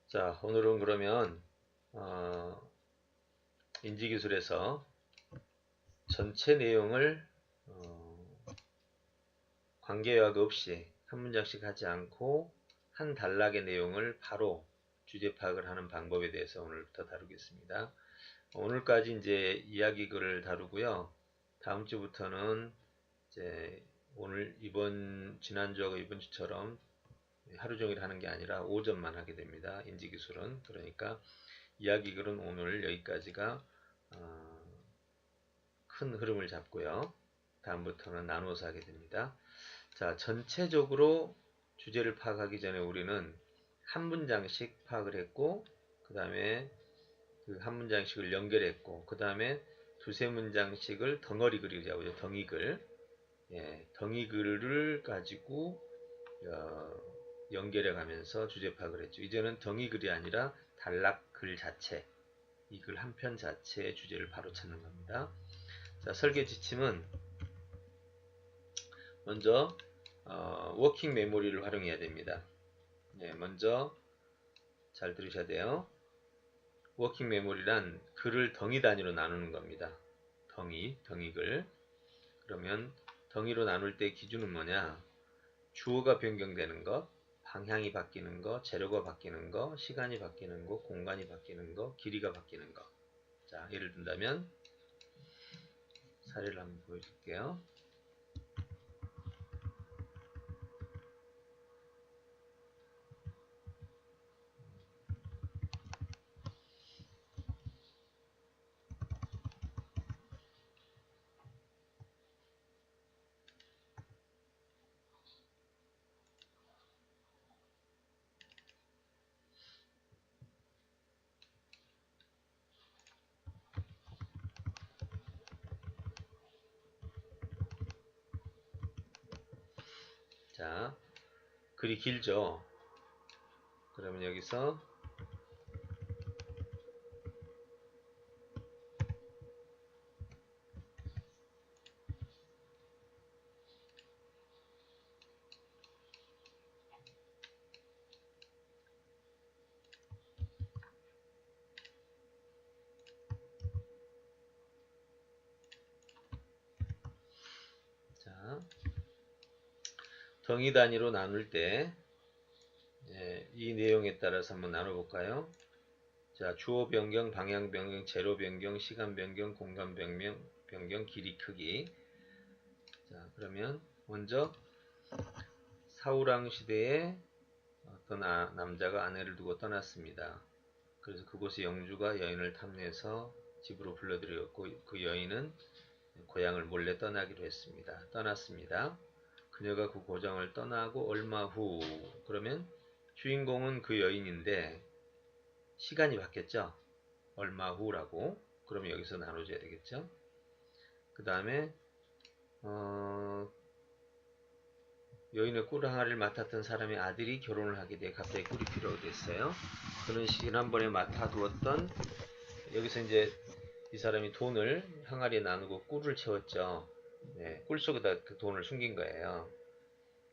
자, 오늘은 그러면 어, 인지기술에서 전체 내용을 관계요약 없이 한 문장씩 하지 않고 한 단락의 내용을 바로 주제 파악을 하는 방법에 대해서 오늘부터 다루겠습니다. 오늘까지 이제 이야기글을 다루고요. 다음 주부터는 이제 오늘 지난주하고 이번 주처럼 하루 종일 하는 게 아니라 오전만 하게 됩니다. 인지기술은. 그러니까 이야기글은 오늘 여기까지가 큰 흐름을 잡고요. 다음부터는 나누어서 하게 됩니다. 자, 전체적으로 주제를 파악하기 전에 우리는 한 문장씩 파악을 했고, 그 다음에 그 한 문장씩을 연결했고, 그 다음에 두세 문장씩을 덩어리 글이라고 하죠. 덩이글. 예, 덩이글을 가지고 연결해 가면서 주제 파악을 했죠. 이제는 덩이글이 아니라 단락글 자체, 이 글 한 편 자체의 주제를 바로 찾는 겁니다. 자, 설계 지침은 먼저 워킹 메모리를 활용해야 됩니다. 네, 먼저 잘 들으셔야 돼요. 워킹 메모리란 글을 덩이 단위로 나누는 겁니다. 덩이글. 그러면 덩이로 나눌 때 기준은 뭐냐? 주어가 변경되는 것, 방향이 바뀌는 것, 재료가 바뀌는 것, 시간이 바뀌는 것, 공간이 바뀌는 것, 길이가 바뀌는 것. 자, 예를 든다면 사례를 한번 보여줄게요. 자, 글이 길죠? 그러면 여기서 자, 덩이 단위로 나눌 때 이 내용에 따라서 한번 나눠볼까요? 자, 주어 변경, 방향 변경, 재료 변경, 시간 변경, 공간 변경, 길이 크기. 자, 그러면 먼저 사우랑 시대에 어떤 남자가 아내를 두고 떠났습니다. 그래서 그곳의 영주가 여인을 탐내서 집으로 불러들였고 그 여인은 고향을 몰래 떠나기로 했습니다. 떠났습니다. 그녀가 그 고장을 떠나고 얼마 후, 그러면 주인공은 그 여인인데 시간이 바뀌었죠. 얼마 후라고. 그러면 여기서 나눠줘야 되겠죠. 그 다음에 여인의 꿀 항아리를 맡았던 사람의 아들이 결혼을 하게 돼 갑자기 꿀이 필요했어요. 그는 지난번에 맡아두었던, 여기서 이제 이 사람이 돈을 항아리에 나누고 꿀을 채웠죠. 네, 꿀 속에다 그 돈을 숨긴 거예요.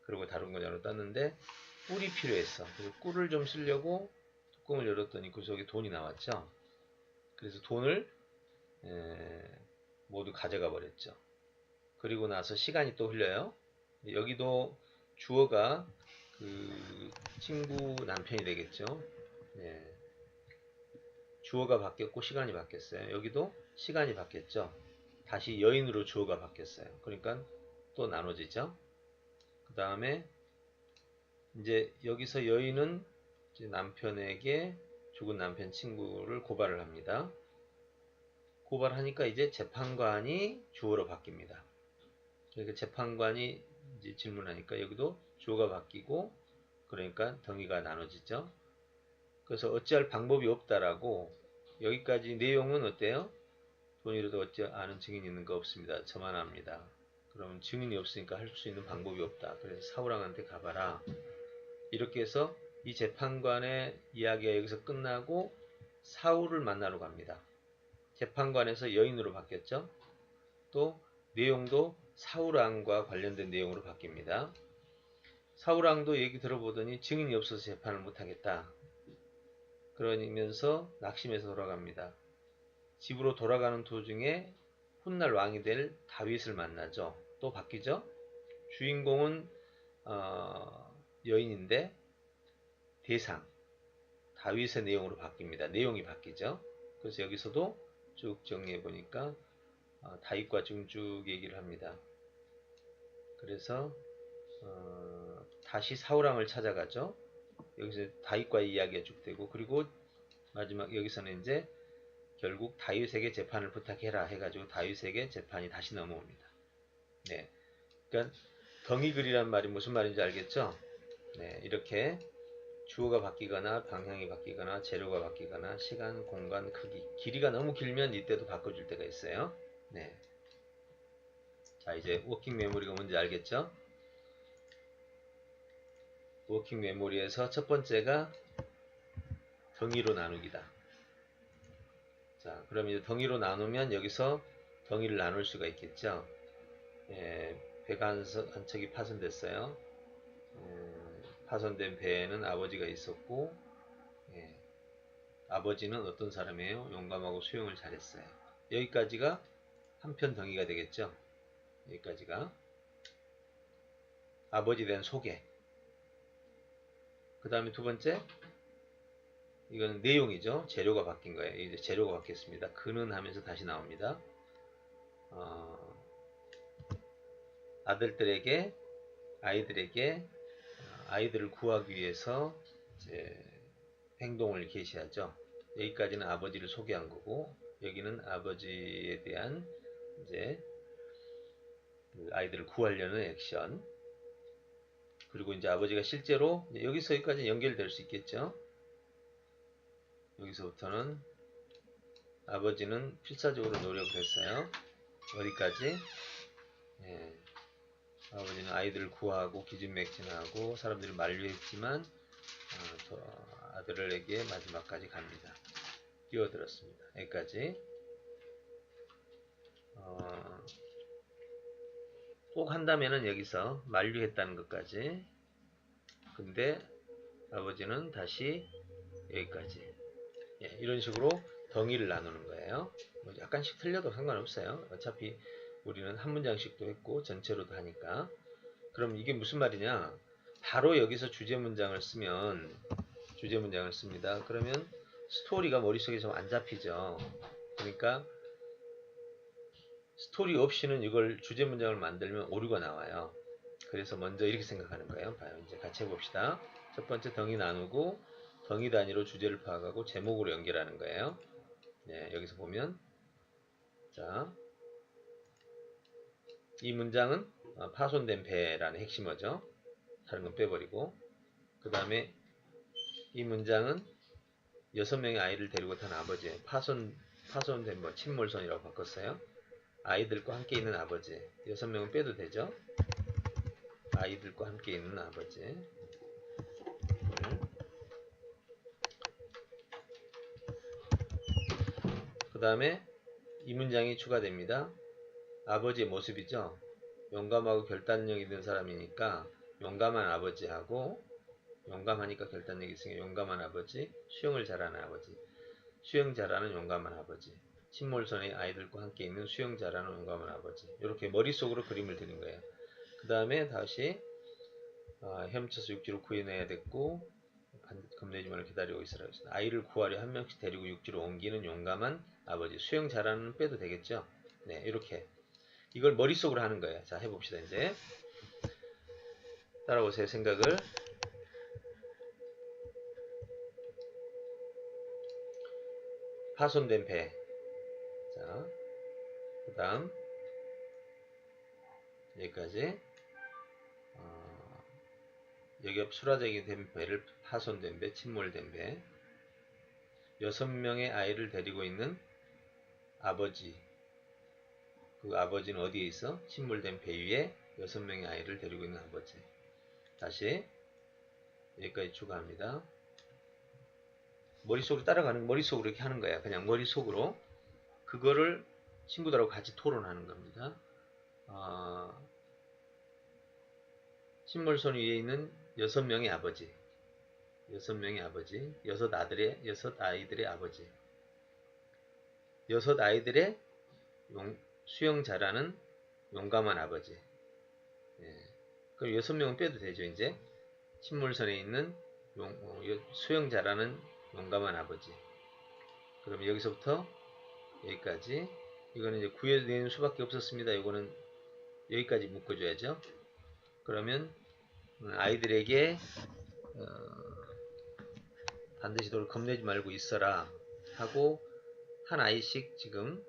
그리고 다른 거냐로 떴는데 꿀이 필요했어. 그래서 꿀을 좀 쓰려고 뚜껑을 열었더니 그 속에 돈이 나왔죠. 그래서 돈을 모두 가져가 버렸죠. 그리고 나서 시간이 또 흘려요. 여기도 주어가 그 친구 남편이 되겠죠. 네. 주어가 바뀌었고 시간이 바뀌었어요. 여기도 시간이 바뀌었죠. 다시 여인으로 주어가 바뀌었어요. 그러니까 또 나눠지죠. 그 다음에 이제 여기서 여인은 이제 남편에게 죽은 남편 친구를 고발을 합니다. 고발하니까 이제 재판관이 주어로 바뀝니다. 그러니까 재판관이 이제 질문하니까 여기도 주어가 바뀌고 그러니까 덩이가 나눠지죠. 그래서 어찌할 방법이 없다라고, 여기까지 내용은 어때요? 돈이라도 어찌 아는 증인이 있는 거 없습니다. 저만 압니다. 그러면 증인이 없으니까 할 수 있는 방법이 없다. 그래서 사우랑한테 가봐라. 이렇게 해서 이 재판관의 이야기가 여기서 끝나고 사울을 만나러 갑니다. 재판관에서 여인으로 바뀌었죠. 또 내용도 사울왕과 관련된 내용으로 바뀝니다. 사울왕도 얘기 들어보더니 증인이 없어서 재판을 못하겠다. 그러면서 낙심해서 돌아갑니다. 집으로 돌아가는 도중에 훗날 왕이 될 다윗을 만나죠. 또 바뀌죠. 주인공은 여인인데 대상 다윗의 내용으로 바뀝니다. 내용이 바뀌죠. 그래서 여기서도 쭉 정리해 보니까 다윗과 쭉 얘기를 합니다. 그래서 다시 사울왕을 찾아가죠. 여기서 다윗과의 이야기가 쭉 되고, 그리고 마지막 여기서는 이제 결국 다윗에게 재판을 부탁해라 해가지고 다윗에게 재판이 다시 넘어옵니다. 네, 그러니까 덩이글이란 말이 무슨 말인지 알겠죠? 네, 이렇게 주어가 바뀌거나 방향이 바뀌거나 재료가 바뀌거나 시간, 공간, 크기, 길이가 너무 길면 이때도 바꿔줄 때가 있어요. 네. 자, 이제 워킹 메모리가 뭔지 알겠죠? 워킹 메모리에서 첫 번째가 덩이로 나누기다. 자, 그럼 이제 덩이로 나누면 여기서 덩이를 나눌 수가 있겠죠? 예, 배가 한 척이 파손됐어요. 파손된 배에는 아버지가 있었고, 예, 아버지는 어떤 사람이에요? 용감하고 수영을 잘했어요. 여기까지가 한편 덩이가 되겠죠? 여기까지가 아버지에 대한 소개. 그 다음에 두 번째, 이건 내용이죠. 재료가 바뀐 거예요. 이제 재료가 바뀌었습니다. 그는 하면서 다시 나옵니다. 아이들에게 아이들을 구하기 위해서 이제 행동을 개시하죠. 여기까지는 아버지를 소개한 거고, 여기는 아버지에 대한 이제 그 아이들을 구하려는 액션. 그리고 이제 아버지가 실제로 여기서 여기까지 연결될 수 있겠죠. 여기서부터는 아버지는 필사적으로 노력을 했어요. 어디까지? 예, 아버지는 아이들을 구하고 기진맥진하고 사람들을 만류했지만 아들에게 마지막까지 갑니다. 뛰어들었습니다. 여기까지. 꼭 한다면은 여기서 만류했다는 것까지. 근데 아버지는 다시 여기까지. 예, 이런 식으로 덩이를 나누는 거예요. 뭐 약간씩 틀려도 상관없어요. 어차피 우리는 한 문장씩도 했고 전체로도 하니까. 그럼 이게 무슨 말이냐? 바로 여기서 주제 문장을 씁니다. 그러면 스토리가 머릿속에 좀 안 잡히죠. 그러니까 스토리 없이는 이걸 주제 문장을 만들면 오류가 나와요. 그래서 먼저 이렇게 생각하는 거예요. 봐요. 이제 같이 해봅시다. 첫 번째 덩이 나누고 덩이 단위로 주제를 파악하고 제목으로 연결하는 거예요. 네, 여기서 보면 자, 이 문장은 파손된 배라는 핵심어죠. 다른 건 빼버리고, 그 다음에 이 문장은 6명의 아이를 데리고 탄 아버지, 파손된 뭐 침몰선이라고 바꿨어요. 아이들과 함께 있는 아버지, 6명은 빼도 되죠. 아이들과 함께 있는 아버지. 그 다음에 이 문장이 추가됩니다. 아버지의 모습이죠. 용감하고 결단력 있는 사람이니까 용감한 아버지하고, 용감하니까 결단력이 있으니까 용감한 아버지, 수영을 잘하는 아버지, 수영 잘하는 용감한 아버지, 침몰선의 아이들과 함께 있는 수영 잘하는 용감한 아버지. 이렇게 머릿속으로 그림을 그린 거예요. 그 다음에 다시 헤엄쳐서 육지로 구해내야 됐고 겁내지만을 기다리고 있으라고 했습니다. 아이를 구하려 한 명씩 데리고 육지로 옮기는 용감한 아버지. 수영 잘하는 빼도 되겠죠. 네, 이렇게 이걸 머릿속으로 하는 거예요. 자, 해봅시다. 이제 따라오세요. 생각을. 파손된 배. 자, 그 다음 여기까지 여기 수라적이 된 배를 파손된 배, 침몰된 배. 6명의 아이를 데리고 있는 아버지. 그 아버지는 어디에 있어? 침몰된 배 위에 6명의 아이를 데리고 있는 아버지. 다시 여기까지 추가합니다. 머릿속으로 따라가는, 머릿속으로 이렇게 하는 거야. 그냥 머릿속으로. 그거를 친구들하고 같이 토론하는 겁니다. 침몰선 위에 있는 6명의 아버지. 6명의 아버지, 6아이들의 아버지, 6아이들의 수영 잘하는 용감한 아버지. 예. 그럼 6명은 빼도 되죠, 이제. 침몰선에 있는 수영 잘하는 용감한 아버지. 그럼 여기서부터 여기까지. 이거는 이제 구해내는 수밖에 없었습니다. 이거는 여기까지 묶어줘야죠. 그러면 아이들에게 반드시 너를 겁내지 말고 있어라 하고 한 아이씩 지금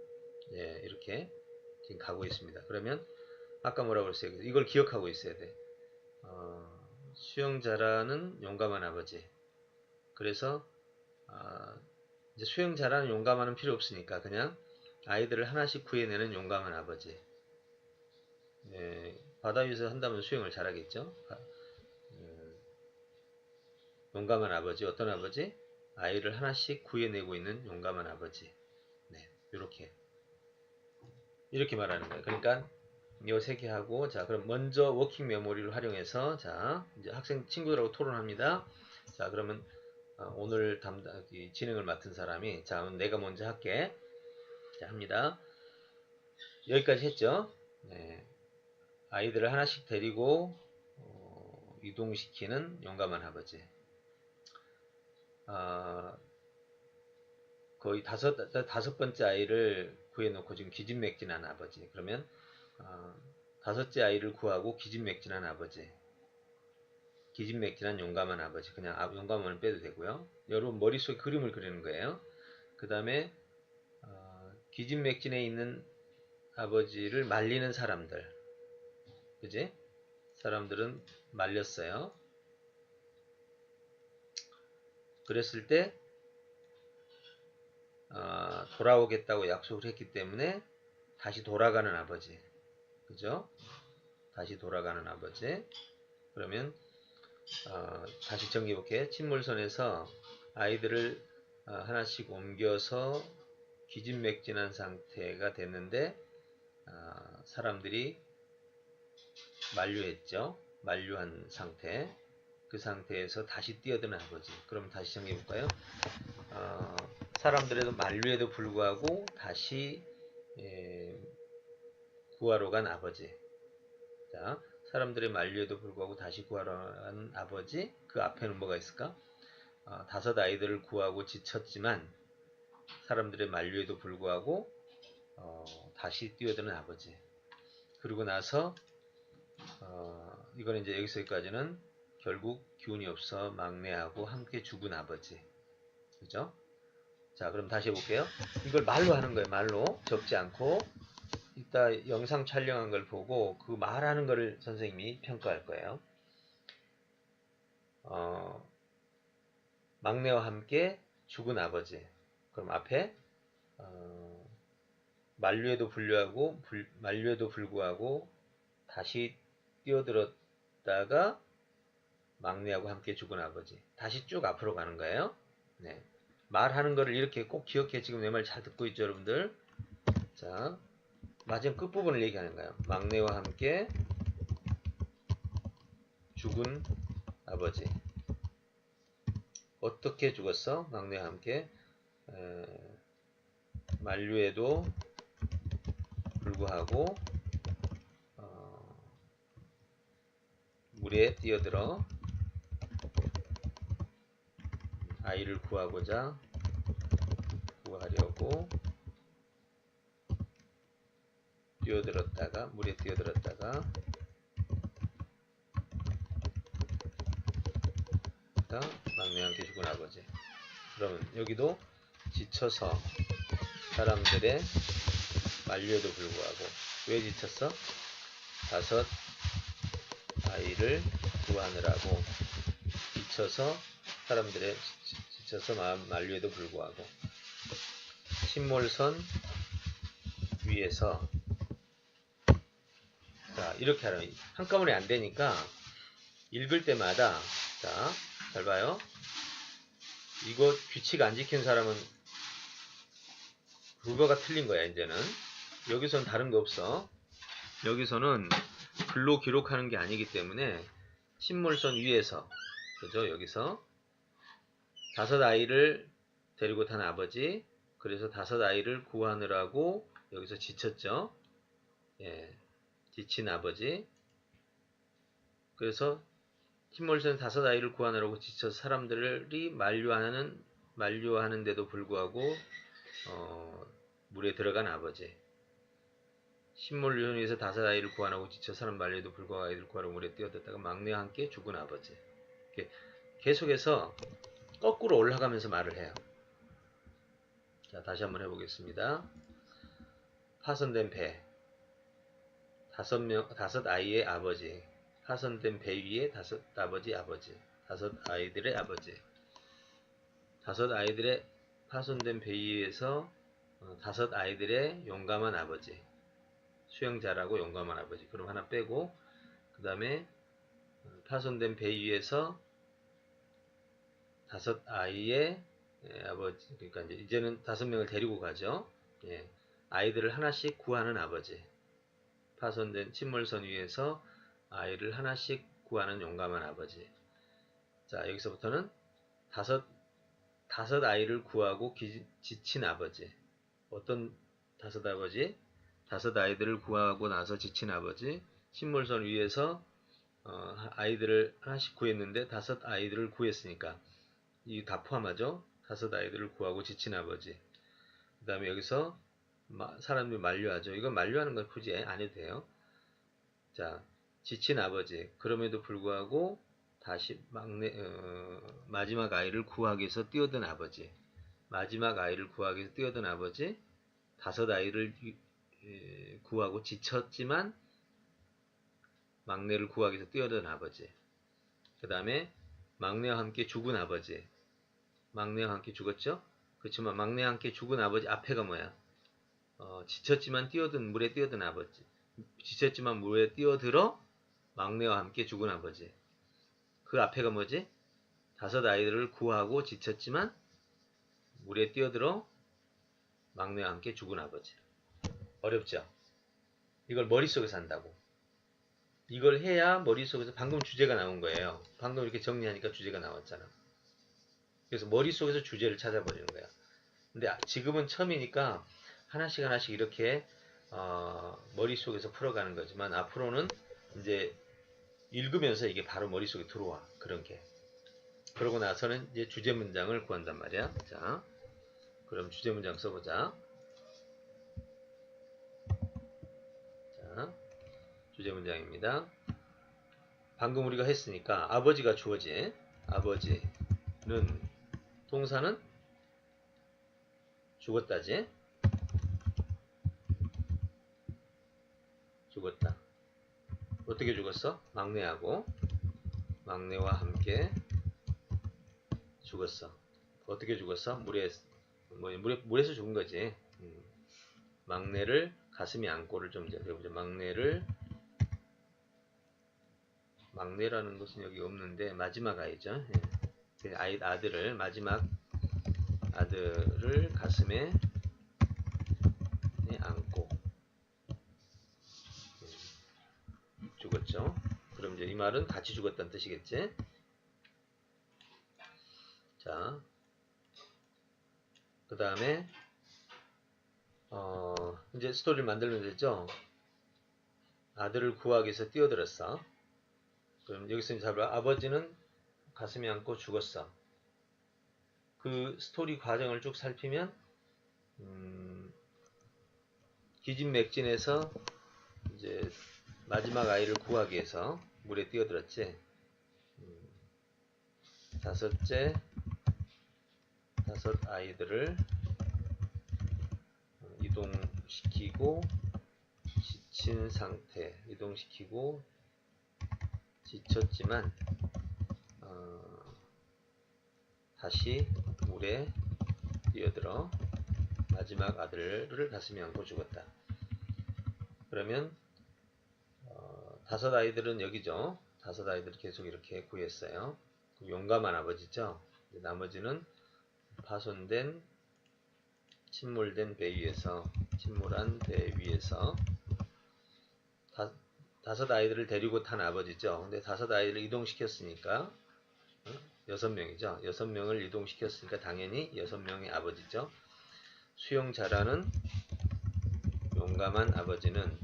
이렇게 지금 가고 있습니다. 그러면 아까 뭐라고 그랬어요? 이걸 기억하고 있어야 돼. 수영 잘하는 용감한 아버지. 그래서 이제 수영 잘하는 용감한은 필요 없으니까 그냥 아이들을 하나씩 구해내는 용감한 아버지. 바다 위에서 한다면 수영을 잘하겠죠. 용감한 아버지. 어떤 아버지? 아이를 하나씩 구해내고 있는 용감한 아버지. 네, 이렇게 말하는 거예요. 그러니까 요 세 개 하고, 자, 그럼 먼저 워킹 메모리를 활용해서, 자, 이제 학생 친구들하고 토론합니다. 자, 그러면 오늘 진행을 맡은 사람이, 자, 내가 먼저 할게. 자, 합니다. 여기까지 했죠. 네. 아이들을 하나씩 데리고 이동시키는 용감한 아버지. 거의 다섯 번째 아이를 구해놓고 지금 기진맥진한 아버지. 그러면 다섯째 아이를 구하고 기진맥진한 아버지. 기진맥진한 용감한 아버지. 그냥 용감한을 빼도 되고요. 여러분 머릿속에 그림을 그리는 거예요. 그 다음에 기진맥진해 있는 아버지를 말리는 사람들. 그지? 사람들은 말렸어요. 그랬을 때 돌아오겠다고 약속을 했기 때문에 다시 돌아가는 아버지. 그죠? 다시 돌아가는 아버지. 그러면 다시 정리해볼게요. 침몰선에서 아이들을 하나씩 옮겨서 기진맥진한 상태가 됐는데 사람들이 만류했죠. 만류한 상태. 그 상태에서 다시 뛰어드는 아버지. 그럼 다시 정리해볼까요? 사람들에도 만류에도 불구하고 다시 구하러 간 아버지. 자, 사람들의 만류에도 불구하고 다시 구하러 간 아버지. 그 앞에는 뭐가 있을까? 다섯 아이들을 구하고 지쳤지만 사람들의 만류에도 불구하고 다시 뛰어드는 아버지. 그리고 나서 이거는 이제 여기까지는 결국 기운이 없어 막내하고 함께 죽은 아버지. 그죠? 자, 그럼 다시 해볼게요. 이걸 말로 하는 거예요. 말로. 적지 않고. 이따 영상 촬영한 걸 보고 그 말하는 거를 선생님이 평가할 거예요. 막내와 함께 죽은 아버지. 그럼 앞에 만류에도 불구하고 다시 뛰어들었다가 막내하고 함께 죽은 아버지. 다시 쭉 앞으로 가는 거예요. 네. 말하는 거를 이렇게 꼭 기억해. 지금 내 말 잘 듣고 있죠, 여러분들? 자, 마지막 끝부분을 얘기하는 거예요. 막내와 함께 죽은 아버지. 어떻게 죽었어? 막내와 함께 만류에도 불구하고 물에 뛰어들어 아이를 구하려고 물에 뛰어들었다가 막내와 함께 죽은 아버지. 그러면 여기도 지쳐서 사람들의 만류에도 불구하고 왜 지쳤어? 다섯 아이를 구하느라고 지쳐서 만류에도 불구하고 침몰선 위에서 자 이렇게 하면 한꺼번에 안 되니까 읽을 때마다 자 잘 봐요. 이거 규칙 안 지킨 사람은 그거가 틀린 거야. 이제는 여기서는 다른 거 없어. 여기서는 글로 기록하는 게 아니기 때문에 침몰선 위에서 그죠? 여기서 다섯 아이를 데리고 탄 아버지, 그래서 다섯 아이를 구하느라고 여기서 지쳤죠. 예, 지친 아버지. 그래서 팀몰리스는 다섯 아이를 구하느라고 지쳐서 사람들이 만류하는데도 불구하고 물에 들어간 아버지. 신몰리온에서 다섯 아이를 구하느라고 지쳐 사람 말려도 불구하고 아이들 구하러 물에 뛰어들다가 막내와 함께 죽은 아버지. 계속해서 거꾸로 올라가면서 말을 해요. 자, 다시 한번 해보겠습니다. 파손된 배, 다섯 아이의 아버지, 파손된 배 위에 다섯 아이들의 아버지, 다섯 아이들의 파손된 배 위에서 다섯 아이들의 용감한 아버지, 수영 잘하고 용감한 아버지. 그럼 하나 빼고, 그 다음에 파손된 배 위에서 다섯 아이의 아버지. 그러니까 이제는 다섯 명을 데리고 가죠. 예. 아이들을 하나씩 구하는 아버지. 파손된 침몰선 위에서 아이를 하나씩 구하는 용감한 아버지. 자, 여기서부터는 다섯 아이를 구하고 지친 아버지. 어떤 다섯 아버지? 다섯 아이들을 구하고 나서 지친 아버지. 침몰선 위에서 아이들을 하나씩 구했는데 다섯 아이들을 구했으니까 이 다 포함하죠. 다섯 아이들을 구하고 지친 아버지. 그 다음에 여기서 사람들이 만류하죠. 이건 만류하는 건 굳이 안 해도 돼요. 자, 지친 아버지. 그럼에도 불구하고 다시 마지막 아이를 구하기 위해서 뛰어든 아버지. 마지막 아이를 구하기 위해서 뛰어든 아버지. 다섯 아이를 구하고 지쳤지만 막내를 구하기 위해서 뛰어든 아버지. 그 다음에 막내와 함께 죽은 아버지. 막내와 함께 죽었죠? 그렇지만 막내와 함께 죽은 아버지 앞에가 뭐야? 지쳤지만 물에 뛰어든 아버지. 지쳤지만 물에 뛰어들어 막내와 함께 죽은 아버지. 그 앞에가 뭐지? 다섯 아이들을 구하고 지쳤지만 물에 뛰어들어 막내와 함께 죽은 아버지. 어렵죠? 이걸 머릿속에서 한다고. 이걸 해야 머릿속에서 방금 주제가 나온 거예요. 방금 이렇게 정리하니까 주제가 나왔잖아. 그래서 머릿속에서 주제를 찾아버리는 거야. 근데 지금은 처음이니까 하나씩 이렇게 머릿속에서 풀어가는 거지만 앞으로는 이제 읽으면서 이게 바로 머릿속에 들어와. 그런 게. 그러고 나서는 이제 주제 문장을 구한단 말이야. 자, 그럼 주제 문장 써보자. 자, 주제 문장입니다. 방금 우리가 했으니까 아버지가 주어지. 아버지는 동사는 죽었다지. 죽었다. 어떻게 죽었어? 막내와 함께 죽었어. 어떻게 죽었어? 물에서 죽은 거지. 막내를 가슴에 안고를 좀 이제 배워보자. 막내라는 것은 여기 없는데 마지막 아이죠. 예. 마지막 아들을 가슴에 안고 죽었죠. 그럼 이제 이 말은 같이 죽었다는 뜻이겠지. 자, 그 다음에 이제 스토리를 만들면 되죠. 아들을 구하기 위해서 뛰어들었어. 그럼 여기서 이제 아버지는 가슴에 안고 죽었어. 그 스토리 과정을 쭉 살피면 기진맥진해서 이제 마지막 아이를 구하기 위해서 물에 뛰어들었지. 다섯 아이들을 이동시키고 지친 상태. 이동시키고 지쳤지만 다시 물에 뛰어들어 마지막 아들을 가슴에 안고 죽었다. 그러면 다섯 아이들은 여기죠. 다섯 아이들을 계속 이렇게 구했어요. 용감한 아버지죠. 나머지는 파손된 침몰한 배 위에서 다섯 아이들을 데리고 탄 아버지죠. 근데 다섯 아이들을 이동시켰으니까 6명이죠. 6명을 이동시켰으니까 당연히 6명의 아버지죠. 수영 잘하는 용감한 아버지는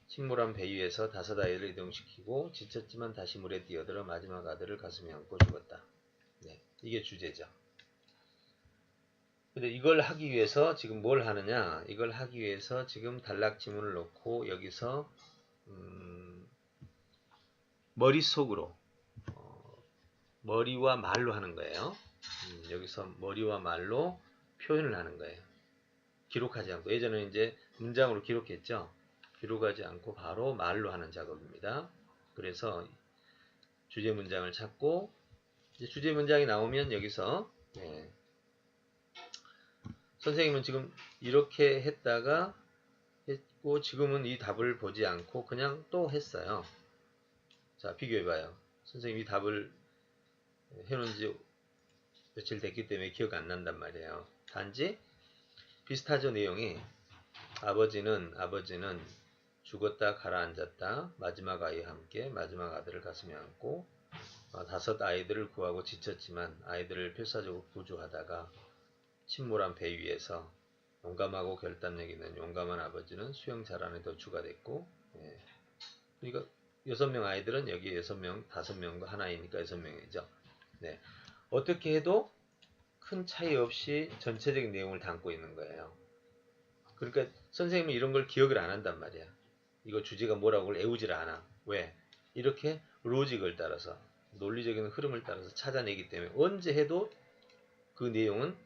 침몰한 배 위에서 5 아이를 이동시키고 지쳤지만 다시 물에 뛰어들어 마지막 아들을 가슴에 안고 죽었다. 네, 이게 주제죠. 근데 이걸 하기 위해서 지금 뭘 하느냐? 이걸 하기 위해서 지금 단락 지문을 넣고 여기서 머릿속으로 머리와 말로 하는 거예요. 여기서 머리와 말로 표현을 하는 거예요. 기록하지 않고. 예전에 이제 문장으로 기록했죠. 기록하지 않고 바로 말로 하는 작업입니다. 그래서 주제 문장을 찾고 이제 주제 문장이 나오면 여기서 네. 선생님은 지금 이렇게 했다가 했고 지금은 이 답을 보지 않고 그냥 또 했어요. 자, 비교해봐요. 선생님이 답을 해놓은 지 며칠 됐기 때문에 기억 안 난단 말이에요. 단지 비슷하죠, 내용이. 아버지는 죽었다 가라앉았다. 마지막 아이와 함께 마지막 아들을 가슴에 안고 5 아이들을 구하고 지쳤지만 아이들을 필사적으로 구조하다가 침몰한 배 위에서 용감하고 결단력 있는 용감한 아버지는 수영 잘하는 도주가 됐고, 예. 그러니까 6명 아이들은 여기 6명, 5명과 하나이니까 6명이죠. 네. 어떻게 해도 큰 차이 없이 전체적인 내용을 담고 있는 거예요. 그러니까 선생님은 이런 걸 기억을 안 한단 말이야. 이거 주제가 뭐라고 애우질 않아. 왜? 이렇게 로직을 따라서 논리적인 흐름을 따라서 찾아내기 때문에 언제 해도 그 내용은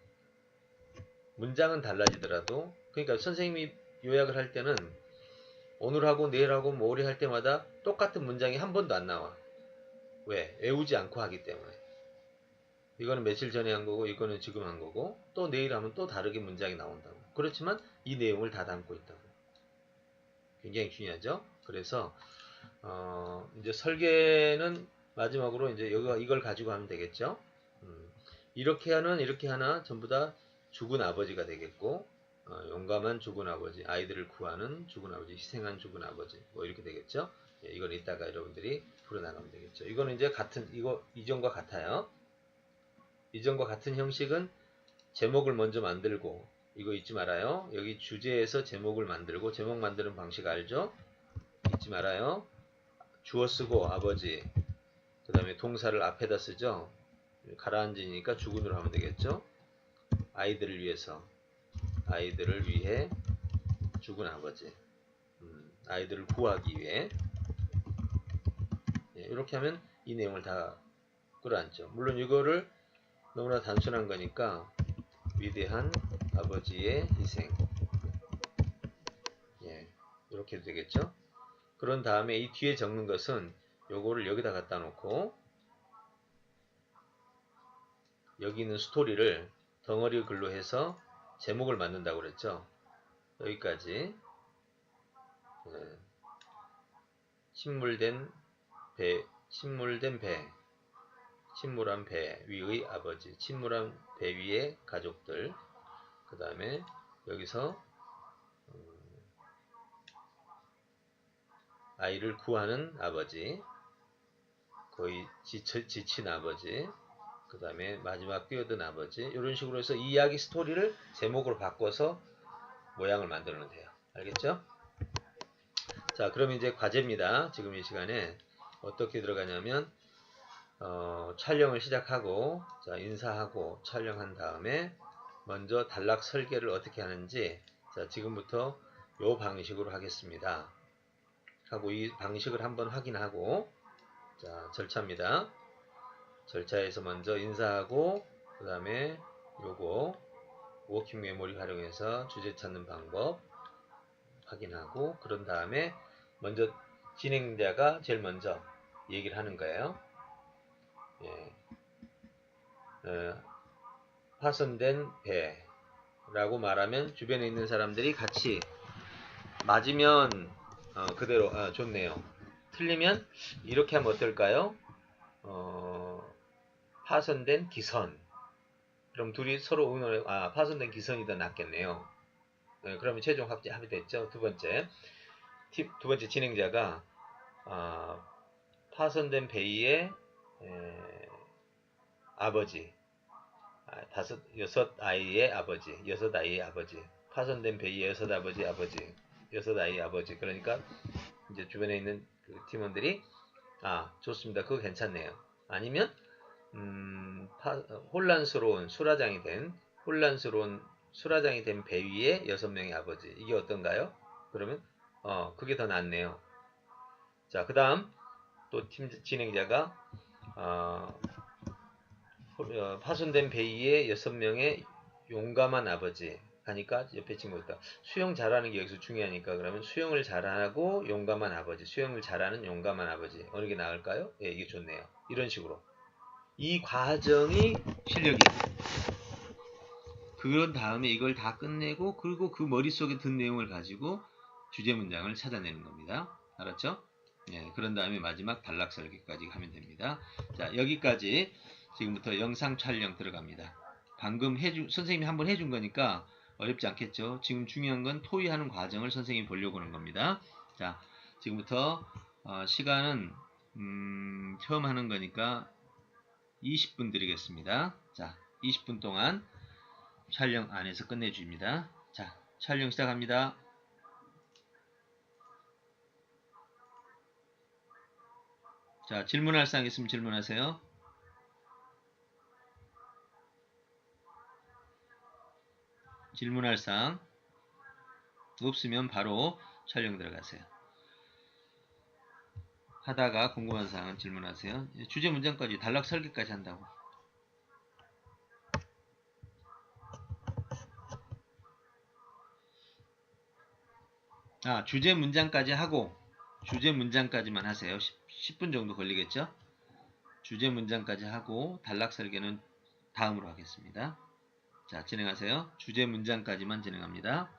문장은 달라지더라도 그러니까 선생님이 요약을 할 때는 오늘하고 내일하고 모레 할 때마다 똑같은 문장이 한 번도 안 나와. 왜? 외우지 않고 하기 때문에. 이거는 며칠 전에 한 거고 이거는 지금 한 거고 또 내일 하면 또 다르게 문장이 나온다고. 그렇지만 이 내용을 다 담고 있다고. 굉장히 중요하죠. 그래서 이제 설계는 마지막으로 이제 여기가 이걸 가지고 하면 되겠죠. 이렇게 하나 전부 다 죽은 아버지가 되겠고 용감한 죽은 아버지, 아이들을 구하는 죽은 아버지, 희생한 죽은 아버지 뭐 이렇게 되겠죠. 예, 이건 이따가 여러분들이 풀어나가면 되겠죠. 이거는 이제 이전과 같아요. 이전과 같은 형식은 제목을 먼저 만들고 이거 잊지 말아요. 여기 주제에서 제목을 만들고 제목 만드는 방식 알죠? 잊지 말아요. 주어 쓰고 아버지 그 다음에 동사를 앞에다 쓰죠. 가라앉으니까 죽은으로 하면 되겠죠. 아이들을 위해 죽은 아버지 아이들을 구하기 위해 예, 이렇게 하면 이 내용을 다 끌어안죠. 물론 이거를 너무나 단순한 거니까 위대한 아버지의 희생 예, 이렇게 해도 되겠죠. 그런 다음에 이 뒤에 적는 것은 요거를 여기다 갖다 놓고 여기 있는 스토리를 덩어리 글로 해서 제목을 만든다고 그랬죠. 여기까지 예, 침몰한 배 위의 아버지, 침몰한 배 위의 가족들, 그 다음에 여기서 아이를 구하는 아버지, 거의 지친 아버지, 그 다음에 마지막 뛰어든 아버지, 이런 식으로 해서 이야기 스토리를 제목으로 바꿔서 모양을 만들면 돼요. 알겠죠? 자, 그럼 이제 과제입니다. 지금 이 시간에 어떻게 들어가냐면 촬영을 시작하고 자, 인사하고 촬영한 다음에 먼저 단락 설계를 어떻게 하는지 자, 지금부터 요 방식으로 하겠습니다. 하고 이 방식을 한번 확인하고 자, 절차입니다. 절차에서 먼저 인사하고 그 다음에 요거 워킹 메모리 활용해서 주제 찾는 방법 확인하고 그런 다음에 먼저 진행자가 제일 먼저 얘기를 하는 거예요. 예. 파손된 배라고 말하면 주변에 있는 사람들이 같이 맞으면 그대로 좋네요. 틀리면 이렇게 하면 어떨까요? 파손된 기선. 그럼 둘이 서로 응원해. 파손된 기선이 더 낫겠네요. 그러면 최종 합의됐죠. 두 번째 진행자가 파손된 베이에 아버지. 여섯 아이의 아버지. 여섯 아이의 아버지. 파손된 베이의 여섯 아버지, 아버지. 여섯 아이의 아버지. 그러니까 이제 주변에 있는 그 팀원들이 좋습니다. 그거 괜찮네요. 아니면 혼란스러운 수라장이 된 배위의 여섯 명의 아버지. 이게 어떤가요? 그러면 그게 더 낫네요. 자, 그 다음 또 팀 진행자가 파손된 베이의 여섯 명의 용감한 아버지 하니까 옆에 친구가 수영 잘하는 게 여기서 중요하니까 그러면 수영을 잘하고 용감한 아버지, 수영을 잘하는 용감한 아버지 어느 게 나을까요? 예, 이게 좋네요. 이런 식으로 이 과정이 실력이에요. 그런 다음에 이걸 다 끝내고 그리고 그 머릿속에 든 내용을 가지고 주제 문장을 찾아내는 겁니다. 알았죠? 예, 그런 다음에 마지막 단락 설계까지 하면 됩니다. 자, 여기까지 지금부터 영상 촬영 들어갑니다. 방금 선생님이 한번 해준 거니까 어렵지 않겠죠? 지금 중요한 건 토의하는 과정을 선생님이 보려고 하는 겁니다. 자, 지금부터 시간은 처음 하는 거니까 20분 드리겠습니다. 자, 20분 동안 촬영 안에서 끝내줍니다. 자, 촬영 시작합니다. 자, 질문할 사항 있으면 질문하세요. 질문할 사항 없으면 바로 촬영 들어가세요. 하다가 궁금한 사항은 질문하세요. 주제 문장까지 단락 설계까지 한다고. 주제 문장까지 하고 주제 문장까지만 하세요. 10분 정도 걸리겠죠? 주제 문장까지 하고 단락 설계는 다음으로 하겠습니다. 자, 진행하세요. 주제 문장까지만 진행합니다.